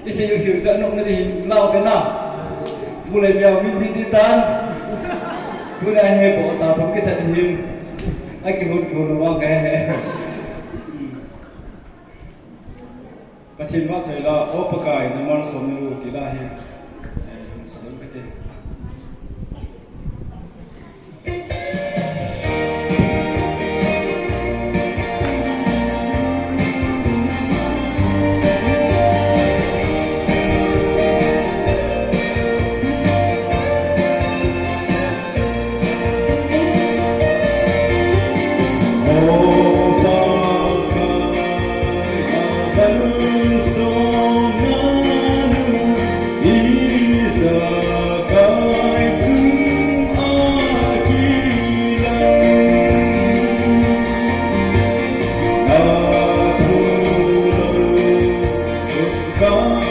cái sự sự dẫn động nó thì lao thế nào vụ này bèo mình đi tan vụ này hay bỏ sao thống cái thật hiền anh kêu nó vào cái cái thiên vào trời là ô bậc cái nó mang sống lưu thì là hiền sống cái gì go.